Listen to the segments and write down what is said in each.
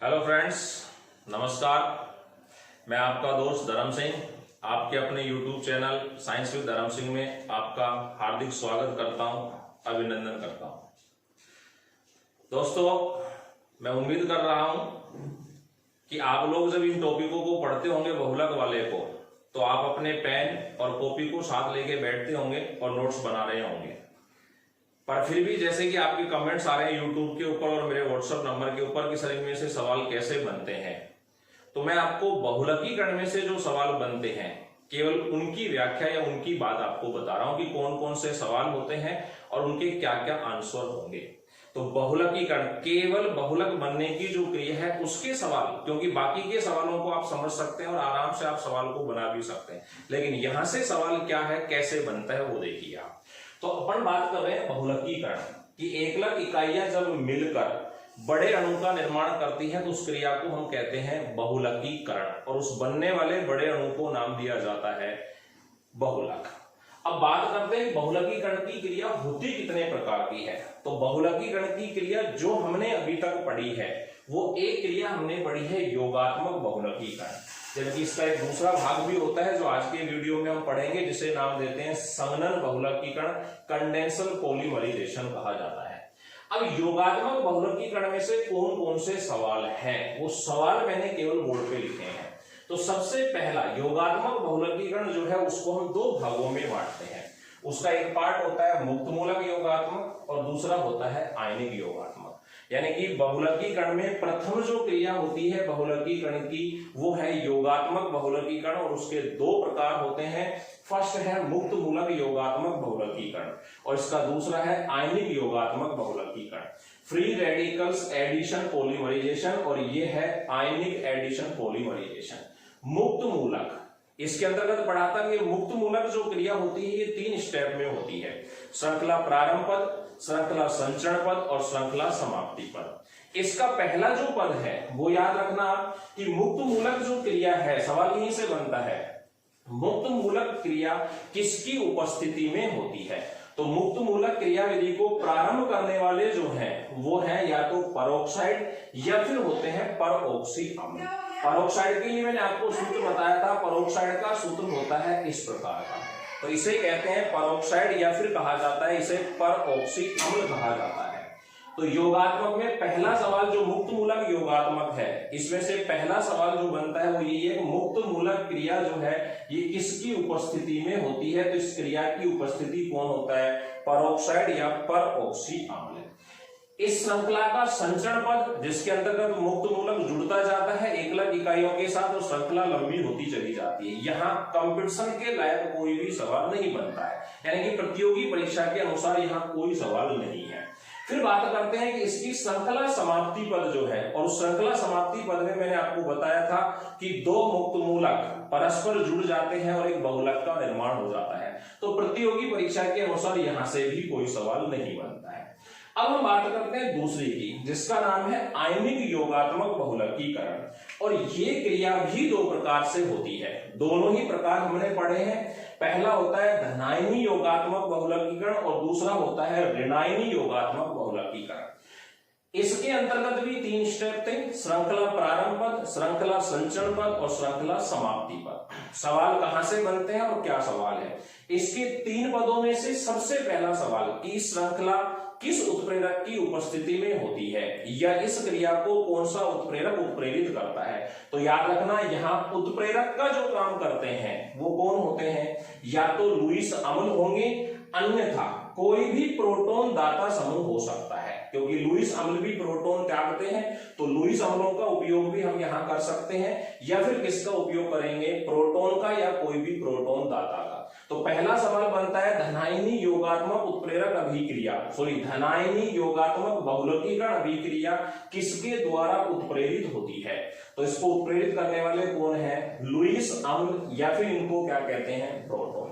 Hello friends, नमस्कार। मैं आपका दोस्त धर्म सिंह आपके अपने YouTube चैनल साइंस विद धर्म सिंह में आपका हार्दिक स्वागत करता हूं, अभिनंदन करता हूं। दोस्तों, मैं उम्मीद कर रहा हूं कि आप लोग जब इन टॉपिकों को पढ़ते होंगे बहुलक वाले को, तो आप अपने पेन और कॉपी को साथ लेके बैठते होंगे और नोट्स बना रहे होंगे। पर फिर भी जैसे कि आपके कमेंट्स आ रहे हैं यूट्यूब के ऊपर और मेरे व्हाट्सएप नंबर के ऊपर कि सर इनमें से सवाल कैसे बनते हैं, तो मैं आपको बहुलकीकरण में से जो सवाल बनते हैं केवल उनकी व्याख्या या उनकी बात आपको बता रहा हूं कि कौन कौन से सवाल होते हैं और उनके क्या क्या आंसर होंगे। तो बहुलकीकरण केवल बहुलक बनने की जो क्रिया है उसके सवाल, क्योंकि बाकी के सवालों को आप समझ सकते हैं और आराम से आप सवाल को बना भी सकते हैं, लेकिन यहां से सवाल क्या है, कैसे बनता है, वो देखिए आप। तो अपन बात कर रहे हैं बहुलकीकरण कि एकलक इकाइयां जब मिलकर बड़े अणु का निर्माण करती हैं तो उस क्रिया को हम कहते हैं बहुलकीकरण, और उस बनने वाले बड़े अणु को नाम दिया जाता है बहुलक। अब बात करते हैं बहुलकीकरण की क्रिया होती कितने प्रकार की है। तो बहुलकीकरण की क्रिया जो हमने अभी तक पढ़ी है वो एक क्रिया हमने पढ़ी है योगात्मक बहुलकीकरण, जबकि इसका एक दूसरा भाग भी होता है जो आज के वीडियो में हम पढ़ेंगे, जिसे नाम देते हैं संघनन बहुलकीकरण, कंडेंसर पॉलीमराइजेशन कहा जाता है। अब योगात्मक बहुलकीकरण में से कौन कौन से सवाल हैं, वो सवाल मैंने केवल बोर्ड पे लिखे हैं। तो सबसे पहला योगात्मक बहुलकीकरण जो है उसको हम दो भागों में बांटते हैं। उसका एक पार्ट होता है मुक्त मूलक योगात्मक और दूसरा होता है आयनिक योगात्मक। यानी कि बहुलकीकरण में प्रथम जो क्रिया होती है बहुलकीकरण की वो है योगात्मक बहुलकीकरण, और उसके दो प्रकार होते हैं। फर्स्ट है मुक्त मूलक योगात्मक बहुलकीकरण और इसका दूसरा है आयनिक योगात्मक बहुलकीकरण। फ्री रेडिकल्स एडिशन पॉलीमराइजेशन और ये है आयनिक एडिशन पॉलीमराइजेशन। मुक्त मूलक इसके अंतर्गत पढ़ा था कि मुक्त मूलक जो क्रिया होती है ये 3 स्टेप में होती है: श्रृंखला प्रारंभ पद, श्रृंखला संचरण पद और श्रृंखला समाप्ति पद। इसका पहला जो पद है वो याद रखना कि मुक्त मूलक जो क्रिया है, सवाल यहीं से बनता है, मुक्त मूलक क्रिया किसकी उपस्थिति में होती है। तो मुक्त मूलक क्रियाविधि को प्रारंभ करने वाले जो हैं वो हैं या तो परोक्साइड या फिर होते हैं परऑक्सी अम्ल। परोक्साइड के लिए मैंने आपको सूत्र बताया था, परोक्साइड का सूत्र होता है इस प्रकार का, तो इसे कहते हैं परोक्साइड या फिर कहा जाता है इसे परऑक्सी अम्ल कहा जाता है। तो योगात्मक में पहला सवाल जो मुक्त मूलक योगात्मक है, इसमें से पहला सवाल जो बनता है वो यही है, मुक्त मूलक क्रिया जो है ये किसकी उपस्थिति में होती है। तो इस क्रिया की उपस्थिति कौन होता है, परोक्साइड या परऑक्सी अम्ल। इस श्रृंखला का संचरण पद जिसके अंतर्गत मुक्त मूलक जुड़ता जाता है एकलक इकाइयों के साथ और श्रृंखला लंबी होती चली जाती है। यहाँ कंपटीशन के लायक कोई भी सवाल नहीं बनता है, यानी कि प्रतियोगी परीक्षा के अनुसार यहाँ कोई सवाल नहीं है। फिर बात करते हैं कि इसकी श्रृंखला समाप्ति पद जो है, और श्रृंखला समाप्ति पद में मैंने आपको बताया था कि दो मुक्त मूलक परस्पर जुड़ जाते हैं और एक बहुलक का निर्माण हो जाता है। तो प्रतियोगी परीक्षा के अनुसार यहां से भी कोई सवाल नहीं बनता है। अब हम बात करते हैं दूसरी की, जिसका नाम है आयनिक योगात्मक बहुलकीकरण, और ये क्रिया भी दो प्रकार से होती है। दोनों ही प्रकार हमने पढ़े हैं। पहला होता है धनायनी योगात्मक बहुलकीकरण और दूसरा होता है ऋणायनी योगात्मक बहुलकीकरण। इसके अंतर्गत भी 3 स्टेप थे: श्रृंखला प्रारंभ पद, श्रृंखला संचरण पद और श्रृंखला समाप्ति पद। सवाल कहां से बनते हैं और क्या सवाल है, इसके 3 पदों में से सबसे पहला सवाल कि श्रृंखला किस उत्प्रेरक की उपस्थिति में होती है या इस क्रिया को कौन सा उत्प्रेरक उत्प्रेरित करता है। तो याद रखना यहाँ उत्प्रेरक का जो काम करते हैं वो कौन होते हैं, या तो लुईस अम्ल होंगे, अन्यथा कोई भी प्रोटॉन दाता समूह हो सकता है, क्योंकि लुईस अम्ल भी प्रोटॉन त्यागते हैं, तो लुईस अम्लों का उपयोग भी हम यहाँ कर सकते हैं, या फिर किसका उपयोग करेंगे, प्रोटॉन का या कोई भी प्रोटॉन दाता का। तो पहला सवाल बनता है धनायनी योगात्मक उत्प्रेरक अभिक्रिया, धनायनी योगात्मक बहुलकीकरण अभिक्रिया किसके द्वारा उत्प्रेरित होती है। तो इसको उत्प्रेरित करने वाले कौन है, लुईस अम्ल या फिर इनको क्या कहते हैं, प्रोटॉन।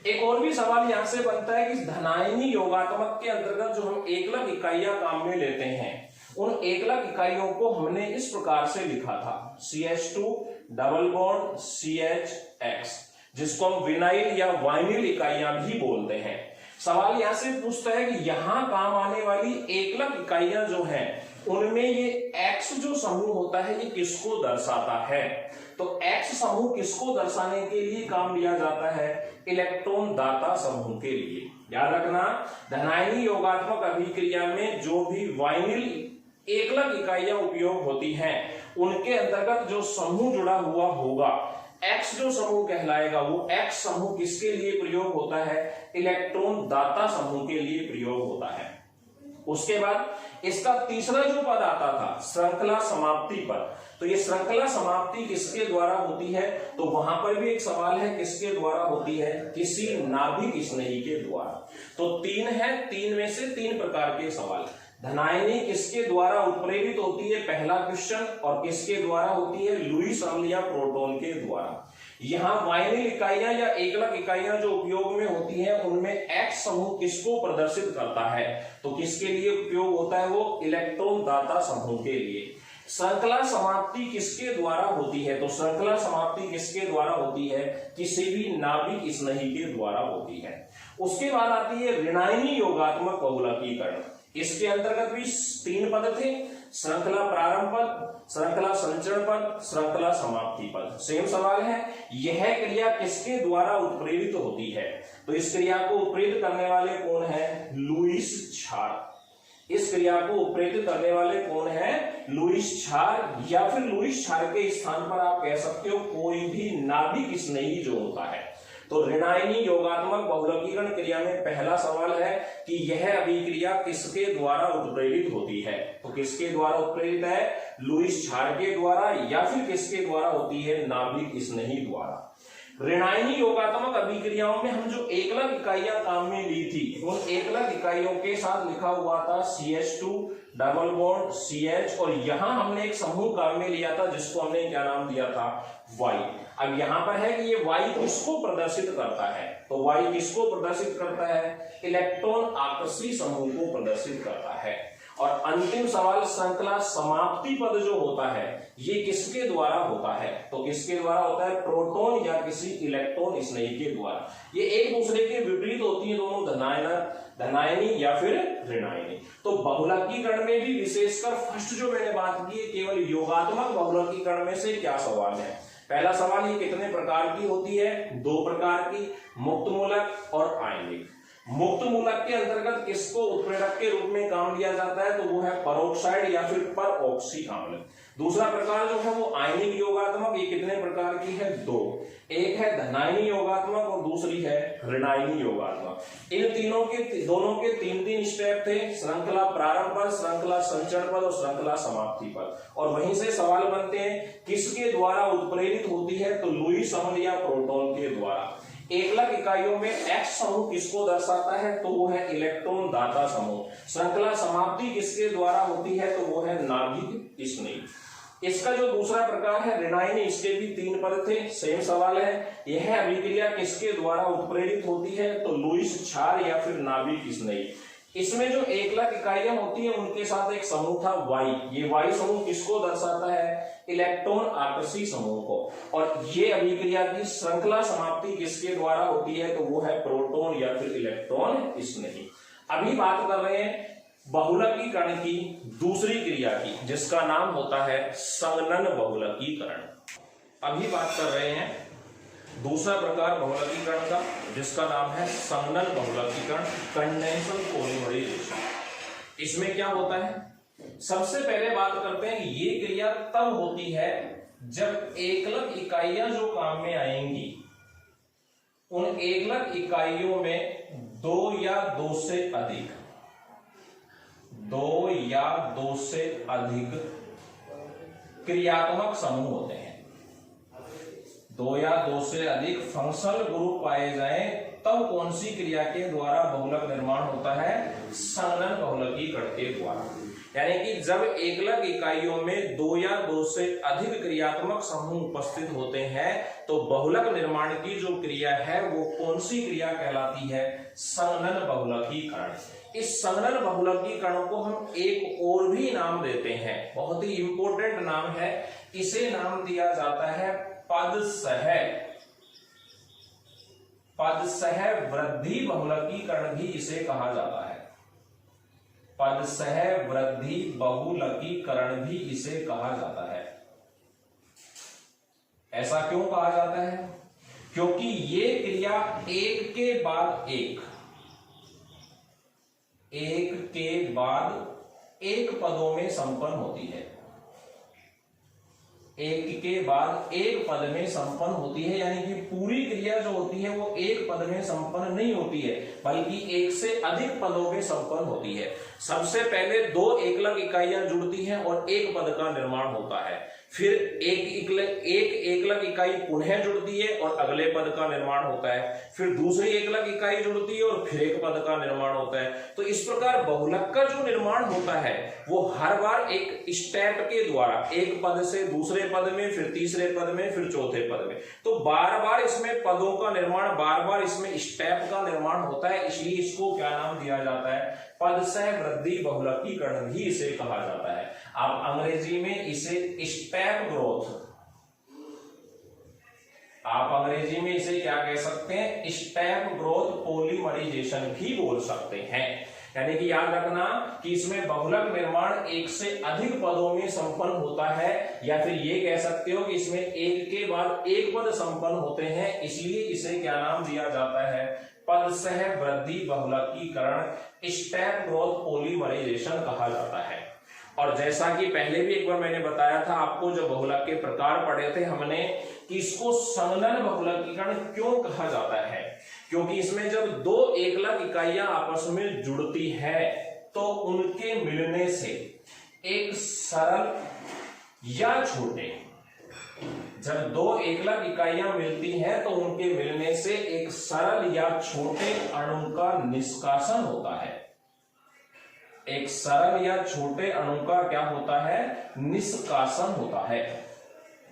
एक और भी सवाल यहां से बनता है कि धनायनी योगात्मक के अंतर्गत जो हम एकलक इकाइयां काम में लेते हैं उन एकलक इकाइयों को हमने इस प्रकार से लिखा था, CH2 डबल बॉन्ड CHX, जिसको हम विनाइल या वाइनिल इकाइयां भी बोलते हैं। सवाल यहां से पूछता है कि यहां काम आने वाली एकलक इकाइयां जो हैं उनमें ये X जो समूह होता है ये किसको दर्शाता है? तो X समूह किसको दर्शाने के लिए काम लिया जाता है? इलेक्ट्रॉन दाता समूह के लिए। याद रखना, धनायनी योगात्मक अभिक्रिया में जो भी वाइनिल एकलक इकाइयां उपयोग होती हैं उनके अंतर्गत जो समूह जुड़ा हुआ होगा, X जो समूह कहलाएगा, वो X समूह किसके लिए प्रयोग होता है? इलेक्ट्रॉन दाता समूह के लिए प्रयोग होता है। उसके बाद इसका तीसरा जो पद आता था श्रृंखला समाप्ति पद, तो ये श्रृंखला समाप्ति किसके द्वारा होती है? तो वहां पर भी एक सवाल है, किसके द्वारा होती है? किसी नाभिक स्नेही के द्वारा। तो तीन है, तीन में से तीन प्रकार के सवाल। धनायनी किसके द्वारा उत्प्रेरित होती है? पहला क्वेश्चन। और किसके द्वारा होती है? लुईस अम्ल या प्रोटॉन के द्वारा। यहाँ वाइनिल इकाइयां या एकलक इकाइयां जो उपयोग में होती हैं उनमें X समूह किसको प्रदर्शित करता है? तो किसके लिए उपयोग होता है? वो इलेक्ट्रॉन दाता समूह के लिए। श्रृंखला समाप्ति किसके द्वारा होती है? तो श्रृंखला समाप्ति किसके द्वारा होती है? किसी भी नाभिक स्नेही के द्वारा होती है। उसके बाद आती है ऋणायनी योगात्मक बहुलकीकरण। इसके अंतर्गत भी तीन पद थे, श्रृंखला प्रारंभ पद, श्रृंखला संचरण पद, श्रृंखला समाप्ति पद। सेम सवाल है, यह क्रिया किसके द्वारा उत्प्रेरित होती है? तो इस क्रिया को उत्प्रेरित करने वाले कौन है? लुईस छार। इस क्रिया को उत्प्रेरित करने वाले कौन है? लुईस छार, या फिर लुईस छार के स्थान पर आप कह सकते हो कोई भी नाभिक स्नेही जो होता है। तो ऋणायनी योगात्मक बहुलकीकरण क्रिया में पहला सवाल है कि यह अभिक्रिया किसके द्वारा उत्प्रेरित होती है? तो किसके द्वारा उत्प्रेरित है? लुईस छार के द्वारा, या फिर किसके द्वारा होती है? नाभिक स्नेही द्वारा। ऋणायनी योगात्मक अभिक्रियाओं में हम जो एकलक इकाइयां काम में ली थी, उन एकलक इकाइयों के साथ लिखा हुआ था CH2 डबल बॉन्ड CH, और यहां हमने एक समूह काम में लिया था जिसको हमने क्या नाम दिया था? Y। अब यहां पर है कि ये Y किसको प्रदर्शित करता है? तो Y किसको प्रदर्शित करता है? इलेक्ट्रॉन आकर्षी समूह को प्रदर्शित करता है। और अंतिम सवाल, श्रृंखला समाप्ति पद जो होता है ये किसके द्वारा होता है? तो किसके द्वारा होता है? प्रोटॉन या किसी इलेक्ट्रॉन स्नेही के द्वारा। ये एक दूसरे के विपरीत होती है दोनों, धनायनी या फिर ऋणायनी। तो बहुलकीकरण में भी विशेषकर फर्स्ट जो मैंने बात की है केवल योगात्मक बहुलकीकरण में से क्या सवाल है? पहला सवाल, ये कितने प्रकार की होती है? दो प्रकार की, मुक्त मूलक और आयनिक। मुक्त मूलक के अंतर्गत किसको उत्प्रेरक के रूप में काम लिया जाता है? तो वो है परऑक्साइड या फिर परऑक्सी अम्ल। दूसरा प्रकार जो है वो आयनिक योगात्मक। ये कितने प्रकार की है? दो। एक है धनायनी योगात्मक और दूसरी है ऋणायनी योगात्मक। इन तीनों के दोनों के तीन तीन स्टेप थे, श्रृंखला प्रारंभ पद, श्रृंखला संचरण पद और श्रृंखला समाप्ति पद। और वहीं से सवाल बनते हैं किसके द्वारा उत्प्रेरित होती है? तो लुईस अम्ल या प्रोटॉन के द्वारा। एकलक इकाइयों में X समूह किसको दर्शाता है? तो वो है इलेक्ट्रॉन दाता समूह। श्रृंखला समाप्ति किसके द्वारा होती है? तो वो है नाभिक स्नेही। इसका जो दूसरा प्रकार है ऋणायनी, इसके भी तीन पद थे। सेम सवाल है, यह अभिक्रिया किसके द्वारा उत्प्रेरित होती है? तो लुईस छार या फिर नाभिक स्नेही। इसमें जो एकलक इकाइयां होती है उनके साथ एक समूह था Y। ये Y समूह किसको दर्शाता है? इलेक्ट्रॉन आकर्षी समूह को। और ये अभिक्रिया की श्रृंखला समाप्ति किसके द्वारा होती है? तो वो है प्रोटॉन या फिर इलेक्ट्रॉन स्नेही। अभी बात कर रहे हैं बहुलकीकरण की दूसरी क्रिया की, जिसका नाम होता है संघनन बहुलकीकरण। अभी बात कर रहे हैं दूसरा प्रकार बहुलकीकरण का, जिसका नाम है संघनन बहुलकीकरण, कंडेंसर पॉलीमराइजेशन। इसमें क्या होता है? सबसे पहले बात करते हैं ये क्रिया तब होती है जब एकलक इकाइयां जो काम में आएंगी उन एकलक इकाइयों में दो या दो से अधिक क्रियात्मक समूह होते हैं। दो या दो से अधिक फंक्शनल ग्रुप पाए जाएं तब कौन सी क्रिया के द्वारा बहुलक निर्माण होता है? संघनन बहुलकीकरण के द्वारा। यानी कि जब एकलक इकाइयों में दो या दो से अधिक क्रियात्मक समूह उपस्थित होते हैं तो बहुलक निर्माण की जो क्रिया है वो कौन सी क्रिया कहलाती है? संघनन बहुलकीकरण। इस संघनन बहुलकीकरण को हम एक और भी नाम देते हैं, बहुत ही इंपॉर्टेंट नाम है। इसे नाम दिया जाता है पदसह वृद्धि बहुलकीकरण भी इसे कहा जाता है। पदसह वृद्धि बहुलकीकरण भी इसे कहा जाता है। ऐसा क्यों कहा जाता है? क्योंकि ये क्रिया एक के बाद एक पदों में संपन्न होती है। एक के बाद एक पद में संपन्न होती है, यानी कि पूरी क्रिया जो होती है वो एक पद में संपन्न नहीं होती है, बल्कि एक से अधिक पदों में संपन्न होती है। सबसे पहले दो एकलक इकाइयां जुड़ती हैं और एक पद का निर्माण होता है, फिर एक एकलक इकाई पुनः जुड़ती है और अगले पद का निर्माण होता है, फिर दूसरी एकलक इकाई जुड़ती है और फिर एक पद का निर्माण होता है। तो इस प्रकार बहुलक का जो निर्माण होता है वो हर बार एक स्टेप के द्वारा, एक पद से दूसरे पद में, फिर तीसरे पद में, फिर चौथे पद में, तो बार बार इसमें पदों का निर्माण, बार बार इसमें स्टेप का निर्माण होता है। इसलिए इसको क्या नाम दिया जाता है? पदसह वृद्धि बहुलकीकरण भी इसे कहा जाता है। आप अंग्रेजी में इसे स्टेप ग्रोथ, आप अंग्रेजी में इसे क्या कह सकते हैं? स्टेप ग्रोथ पॉलीमराइजेशन भी बोल सकते हैं। यानी कि याद रखना कि इसमें बहुलक निर्माण एक से अधिक पदों में संपन्न होता है, या फिर ये कह सकते हो कि इसमें एक के बाद एक पद संपन्न होते हैं, इसलिए इसे क्या नाम दिया जाता है? पदसह वृद्धि बहुलकीकरण, स्टेप ग्रोथ पॉलीमराइजेशन कहा जाता है। और जैसा कि पहले भी एक बार मैंने बताया था आपको, जो बहुलक के प्रकार पढ़े थे हमने, कि इसको संघनन बहुलकीकरण क्यों कहा जाता है? क्योंकि इसमें जब दो एकलक इकाइयां आपस में जुड़ती है तो उनके मिलने से एक सरल या छोटे, जब दो एकलक इकाइयां मिलती हैं तो उनके मिलने से एक सरल या छोटे अणु का निष्कासन होता है। एक सरल या छोटे अणु का क्या होता है? निष्कासन होता है।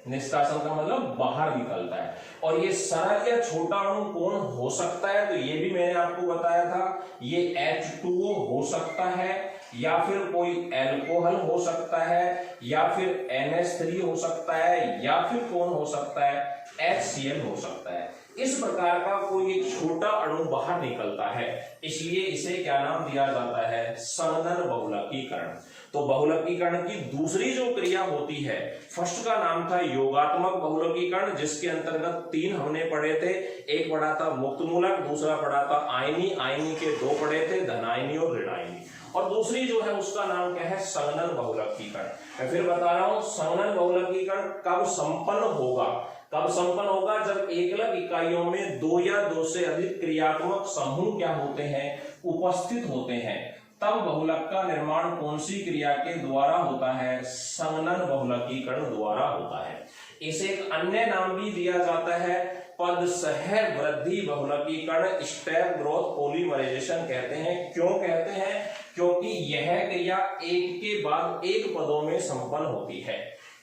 निष्कासन का मतलब बाहर निकलता है। और ये सरल या छोटा अणु कौन हो सकता है? तो ये भी मैंने आपको बताया था, ये H2O हो सकता है, या फिर कोई एल्कोहल हो सकता है, या फिर NH3 हो सकता है, या फिर कौन हो सकता है? HCl हो सकता है। इस प्रकार का कोई एक छोटा अणु बाहर निकलता है, इसलिए इसे क्या नाम दिया जाता है? संघनन बहुलकीकरण। तो बहुलकीकरण की दूसरी जो क्रिया होती है, फर्स्ट का नाम था योगात्मक बहुलकीकरण, जिसके अंतर्गत 3 हमने पढ़े थे। एक पढ़ा था मुक्त मूलक, दूसरा पढ़ा था आयनी, आयनी के 2 पढ़े थे, धनायनी और ऋणायनी। और दूसरी जो है उसका नाम क्या है? संघनन बहुलकीकरण। मैं फिर बता रहा हूं, संघनन बहुलकीकरण कब संपन्न होगा? कब संपन्न होगा? जब एकलक इकाइयों में 2 या 2 से अधिक क्रियात्मक समूह क्या होते हैं? उपस्थित होते हैं। तब बहुलक का निर्माण कौन सी क्रिया के द्वारा होता है? संघनन बहुलकीकरण द्वारा होता है। इसे एक अन्य नाम भी दिया जाता है, पदसह वृद्धि बहुलकीकरण, स्टेप ग्रोथ पॉलीमराइजेशन कहते हैं। क्यों कहते हैं? क्योंकि यह क्रिया एक के बाद एक पदों में संपन्न होती है।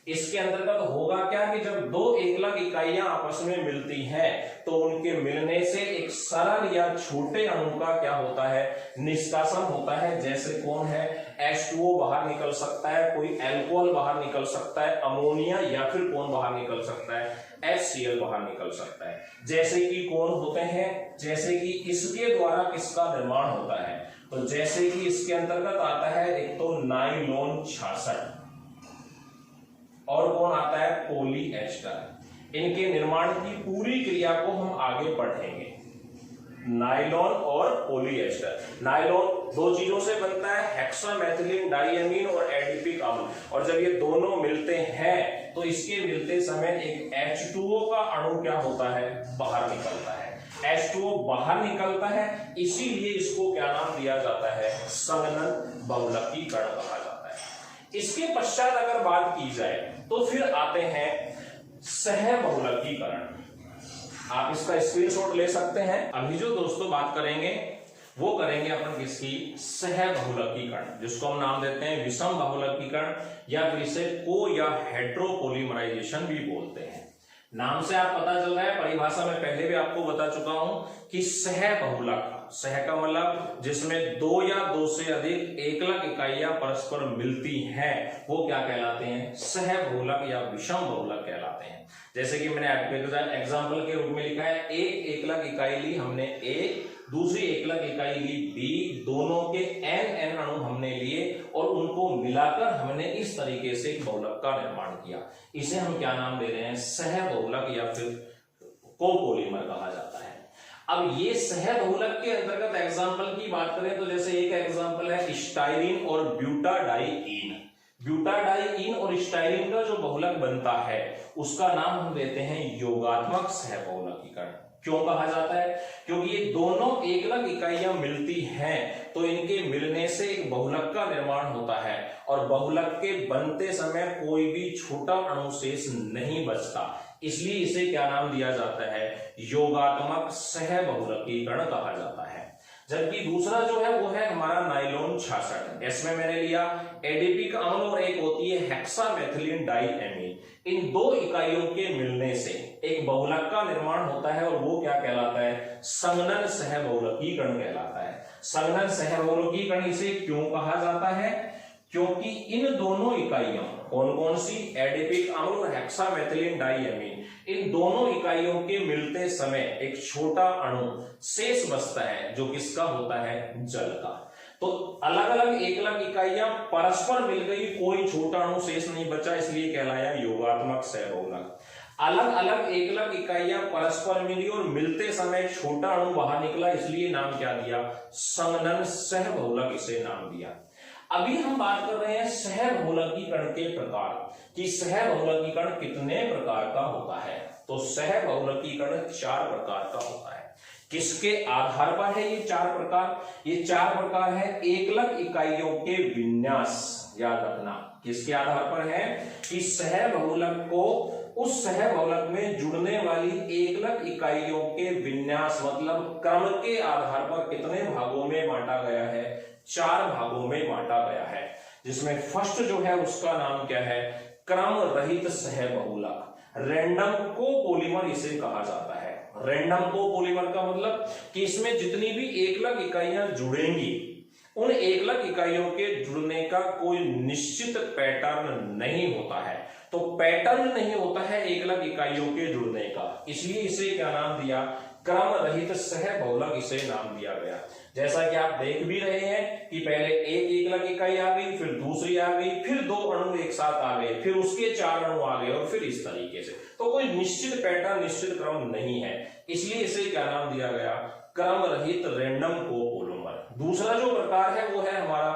इसके अंतर्गत होगा क्या कि जब 2 एकलक इकाइयां आपस में मिलती हैं तो उनके मिलने से एक सरल या छोटे अणु का क्या होता है? निष्कासन होता है। जैसे कौन है? H2O बाहर निकल सकता है, कोई एल्कोहल बाहर निकल सकता है, अमोनिया, या फिर कौन बाहर निकल सकता है? HCl बाहर निकल सकता है। जैसे कि कौन होते हैं? जैसे कि इसके द्वारा किसका निर्माण होता है? तो जैसे कि इसके अंतर्गत आता है एक तो नाइलॉन 66, और कौन आता है? पॉलीएस्टर। इनके निर्माण की पूरी क्रिया को हम आगे पढ़ेंगे। नाइलॉन और पॉलीएस्टर। नाइलॉन 2 चीजों से बनता है, हेक्सामेथिलीन डाइअमीन और एडिपिक अम्ल। और जब ये दोनों मिलते हैं तो इसके मिलते समय एक H2O का अणु क्या होता है? बाहर निकलता है। H2O बाहर निकलता है, इसीलिए इसको क्या नाम दिया जाता है? संघनन बहुलकीकरण कहा जाता है। इसके पश्चात अगर बात की जाए तो फिर आते हैं सह बहुलकीकरण। आप इसका स्क्रीनशॉट ले सकते हैं। अभी जो दोस्तों बात करेंगे वो करेंगे अपन किसकी? सह बहुलकीकरण, जिसको हम नाम देते हैं विषम बहुलकीकरण, या फिर इसे को या हेट्रोपोलीमराइजेशन भी बोलते हैं। नाम से आप पता चल रहा है, परिभाषा में पहले भी आपको बता चुका हूं कि सह बहुलक, सह का मतलब जिसमें 2 या 2 से अधिक एकलक इकाइयां परस्पर मिलती हैं, वो क्या कहलाते हैं? सह बहुलक या विषम बहुलक कहलाते हैं। जैसे कि मैंने एग्जाम्पल के रूप में लिखा है, एक एकलक इकाई ली हमने ए, दूसरी एकलक इकाई ली बी, दोनों के n अणु हमने लिए और उनको मिलाकर हमने इस तरीके से एक बहुलक का निर्माण किया। इसे हम क्या नाम दे रहे हैं? सहबहुलक या फिर कोपोलीमर कहा जाता है। अब ये सहबहुलक के अंतर्गत एग्जाम्पल की बात करें तो जैसे एक एग्जाम्पल है स्टाइरीन और ब्यूटाडाइईन। ब्यूटाडाइईन और स्टाइरीन का जो बहुलक बनता है उसका नाम हम देते हैं योगात्मक सहबहुलकीकरण। क्यों कहा जाता है? क्योंकि ये दोनों एकलक इकाइयां मिलती हैं तो इनके मिलने से एक बहुलक का निर्माण होता है और बहुलक के बनते समय कोई भी छोटा अणु शेष नहीं बचता, इसलिए इसे क्या नाम दिया जाता है? योगात्मक सहबहुलकीकरण कहा जाता है। जबकि दूसरा जो है वो है हमारा नाइलॉन 66। इसमें मैंने लिया एडिपिक अम्ल और एक होती है हेक्सामेथिलीन डाइएमीन। इन दो इकाइयों के मिलने से एक बहुलक का निर्माण होता है और वो क्या कहलाता है? संघनन सहबहुलकीकरण कहलाता है। संघनन सहबहुलकीकरण इसे क्यों कहा जाता है? क्योंकि इन दोनों इकाइयों, कौन कौन सी? एडिपिक अम्ल और हेक्सामेथिलीन डाइएमीन, इन दोनों इकाइयों के मिलते समय एक छोटा अणु शेष बचता है जो किसका होता है? जल का। तो अलग अलग एकलक इकाइयां परस्पर मिल गई, कोई छोटा अणु शेष नहीं बचा, इसलिए कहलाया योगात्मक सहबहुलक। अलग अलग एकलक इकाइयां परस्पर मिली और मिलते समय छोटा अणु बाहर निकला, इसलिए नाम क्या दिया? संघनन सहबहुलक इसे नाम दिया। अभी हम बात कर रहे हैं सहबहुलकीकरण के प्रकार कि सहबहुलकीकरण कितने प्रकार का होता है। तो सहबहुलकीकरण 4 प्रकार का होता है। किसके आधार पर है ये 4 प्रकार? ये 4 प्रकार है एकलक इकाइयों के विन्यास। याद रखना किसके आधार पर है? कि सहबहुलक को उस सहबहुलक में जुड़ने वाली एकलक इकाइयों के विन्यास मतलब क्रम के आधार पर कितने भागों में बांटा गया है? 4 भागों में बांटा गया है, जिसमें फर्स्ट जो है उसका नाम क्या है? क्रम रहित सहबहुलक, रैंडम कोपोलीमर इसे कहा जाता है। रैंडम कोपोलीमर का मतलब कि इसमें जितनी भी एकलक इकाइयां जुड़ेंगी उन एकलक इकाइयों के जुड़ने का कोई निश्चित पैटर्न नहीं होता है। तो पैटर्न नहीं होता है एकलक इकाइयों के जुड़ने का, इसलिए इसे क्या नाम दिया? क्रम रहित सहबहुलक इसे नाम दिया गया। जैसा कि आप देख भी रहे हैं कि पहले एक एकलक इकाई आ गई, फिर दूसरी आ गई, फिर 2 अणु एक साथ आ गए, फिर उसके 4 अणु आ गए और फिर इस तरीके से। तो कोई निश्चित पैटर्न, निश्चित क्रम नहीं है, इसलिए इसे क्या नाम दिया गया? क्रम रहित रैंडम कोपोलीमर। दूसरा जो प्रकार है वो है हमारा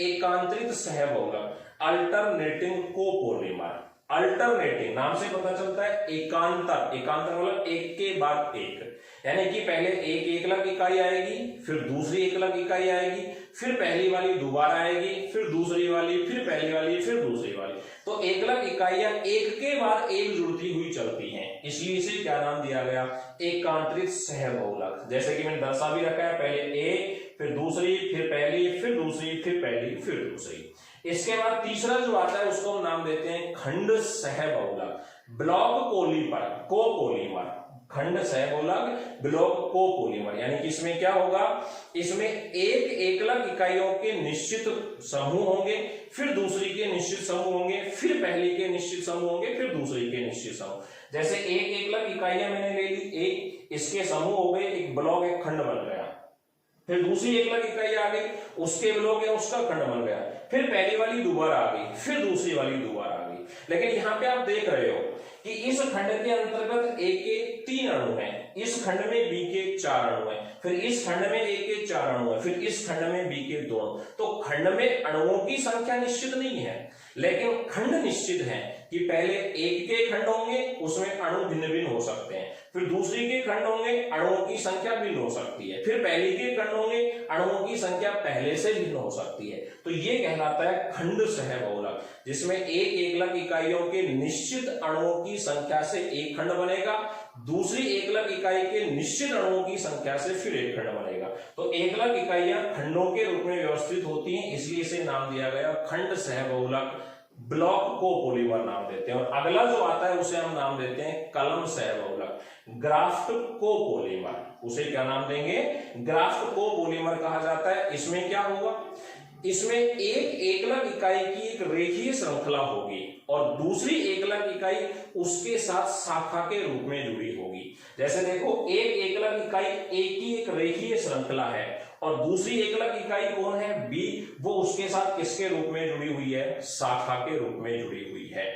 एकांतरित सहबहुलक, अल्टरनेटिंग कोपोलीमर। अल्टरनेटिंग नाम से पता चलता है एकांतर, एकांतर मतलब एक के बाद एक, यानी कि पहले एक एकलक इकाई आएगी, फिर दूसरी एकलक इकाई आएगी, फिर पहली वाली दोबारा आएगी, फिर दूसरी वाली, फिर पहली वाली, फिर दूसरी वाली। तो एकलक इकाइयां एक के बाद एक जुड़ती हुई चलती हैं, इसलिए इसे क्या नाम दिया गया? एकांतरित सहबहुलक। जैसे कि मैंने दर्शा भी रखा है, पहले ए, फिर दूसरी, फिर पहली, फिर दूसरी, फिर पहली, फिर दूसरी। इसके बाद तीसरा जो आता है उसको हम नाम देते हैं खंड सहबहुलक, ब्लॉक कोपोलीमर। खंड सहबहुलक, ब्लॉक कोपोलीमर, यानी कि इसमें क्या होगा? इसमें एक एकलक इकाइयों के निश्चित समूह होंगे, फिर दूसरी के निश्चित समूह होंगे, फिर पहली के निश्चित समूह होंगे, फिर दूसरी के निश्चित समूह। जैसे एक एकलक इकाइयां मैंने ले ली, एक, इसके समूह हो गए, एक ब्लॉक, एक खंड बन गया। फिर दूसरी एकलक इकाई आ गई, उसके ब्लॉक या उसका खंड बन गया, फिर पहली वाली दोबारा आ गई, फिर दूसरी वाली दोबारा आ गई। लेकिन यहाँ पे आप देख रहे हो कि इस खंड के अंतर्गत ए के 3 अणु हैं, इस खंड में बी के 4 अणु हैं, फिर इस खंड में ए के 4 अणु हैं, फिर इस खंड में बी के 2 अणु। तो खंड में अणुओं की संख्या निश्चित नहीं है, लेकिन खंड निश्चित है कि पहले एक के खंड होंगे, उसमें अणु भिन्न भिन्न हो सकते हैं, फिर दूसरी के खंड होंगे, अणुओं की संख्या भिन्न हो सकती है, फिर पहली के खंड होंगे, अणुओं की संख्या पहले से भिन्न हो सकती है। तो ये कहलाता है खंड सहबहुलक, जिसमें एक एकलक इकाइयों के निश्चित अणुओं की संख्या से एक खंड बनेगा, दूसरी एकलक इकाई के निश्चित अणुओं की संख्या से फिर एक खंड बनेगा। तो एकलक इकाइयां खंडों के रूप में व्यवस्थित होती हैं, इसलिए इसे नाम दिया गया खंड सहबहुलक, ब्लॉक कोपोलीमर नाम देते हैं। और अगला जो आता है उसे हम नाम देते हैं कलम सहबहुलक, ग्राफ्ट कोपोलीमर। उसे क्या नाम देंगे? ग्राफ्ट कोपोलीमर कहा जाता है। इसमें क्या होगा इसमें एक एकलक इकाई की एक रेखीय श्रृंखला होगी और दूसरी एकलक इकाई उसके साथ शाखा के रूप में जुड़ी होगी। जैसे देखो, एक एकलक इकाई एक ही एक रेखीय श्रृंखला है और दूसरी एकलक इकाई कौन है, बी, वो उसके साथ किसके रूप में जुड़ी हुई है, शाखा के रूप में जुड़ी हुई है।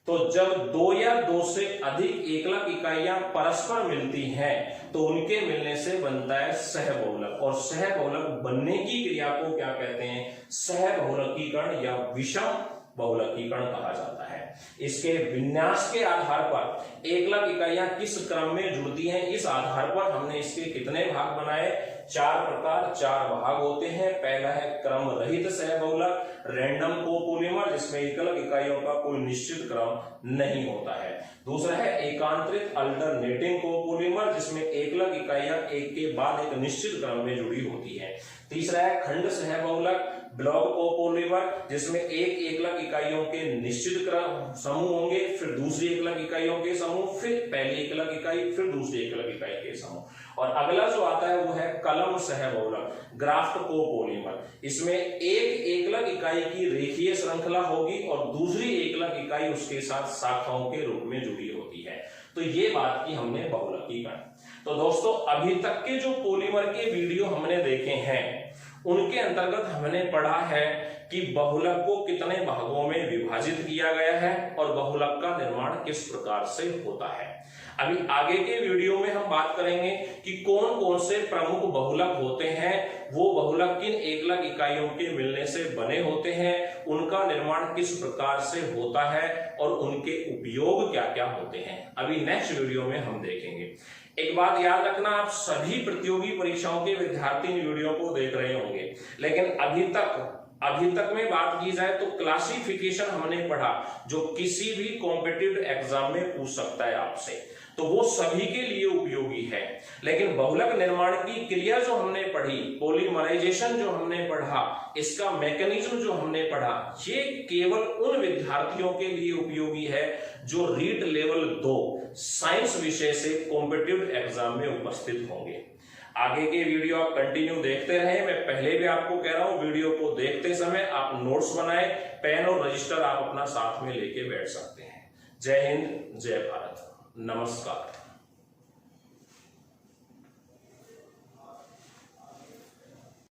तो जब दो या दो से अधिक एकलक इकाइयां परस्पर मिलती हैं तो उनके मिलने से बनता है सहबहुलक, और सहबहुलक बनने की क्रिया को क्या कहते हैं, सहबहुलकीकरण या विषम बहुलकीकरण कहा जाता है। इसके विन्यास के आधार पर एकलक इकाइयां किस क्रम में जुड़ती हैं, इस आधार पर हमने इसके कितने भाग बनाए, 4 प्रकार, 4 भाग होते हैं। पहला है क्रम रहित सहबहुलक, रैंडम कोपॉलीमर, जिसमें एकलक इकाइयों का कोई निश्चित क्रम नहीं होता है। दूसरा है एकांतरित अल्टरनेटिंग कोपॉलीमर, जिसमें एकलक इकाइयां एक के बाद एक निश्चित क्रम में जुड़ी होती है। तीसरा है खंड सहबहुलक, ब्लॉक कोपॉलीमर, जिसमें एक एकलक इकाइयों के निश्चित क्रम समूह होंगे, फिर दूसरी एकलक इकाइयों के समूह, फिर पहली एकलक इकाई, फिर दूसरी एकलक इकाई के समूह। और अगला जो आता है वो है कलम सहबहुलक, ग्राफ्ट कोपॉलीमर। इसमें एक एकलक इकाई की रेखीय श्रृंखला होगी और दूसरी एकलक इकाई उसके साथ शाखाओं के रूप में जुड़ी होती है। तो ये बात की हमने बहुलकीकरण। तो दोस्तों, अभी तक के जो पॉलीमर के वीडियो हमने देखे हैं उनके अंतर्गत हमने पढ़ा है कि बहुलक को कितने भागों में विभाजित किया गया है और बहुलक का निर्माण किस प्रकार से होता है। अभी आगे के वीडियो में हम बात करेंगे कि कौन कौन से प्रमुख बहुलक होते हैं, वो बहुलक किन एकलक इकाइयों के मिलने से बने होते हैं, उनका निर्माण किस प्रकार से होता है और उनके उपयोग क्या क्या होते हैं, अभी नेक्स्ट वीडियो में हम देखेंगे। एक बात याद रखना, आप सभी प्रतियोगी परीक्षाओं के विद्यार्थी इन वीडियो को देख रहे होंगे, लेकिन अभी तक में बात की जाए तो क्लासिफिकेशन हमने पढ़ा जो किसी भी कॉम्पिटिटिव एग्जाम में पूछ सकता है आपसे, तो वो सभी के लिए उपयोगी है। लेकिन बहुलक निर्माण की क्रिया जो हमने पढ़ी, पॉलीमराइजेशन जो हमने पढ़ा, इसका मैकेनिज्म जो हमने पढ़ा, ये केवल उन विद्यार्थियों के लिए उपयोगी है जो रीट लेवल 2 साइंस विषय से कॉम्पिटिटिव एग्जाम में उपस्थित होंगे। आगे के वीडियो आप कंटिन्यू देखते रहें। मैं पहले भी आपको कह रहा हूं, वीडियो को देखते समय आप नोट्स बनाएं, पेन और रजिस्टर आप अपना साथ में लेके बैठ सकते हैं। जय हिंद, जय भारत, नमस्कार।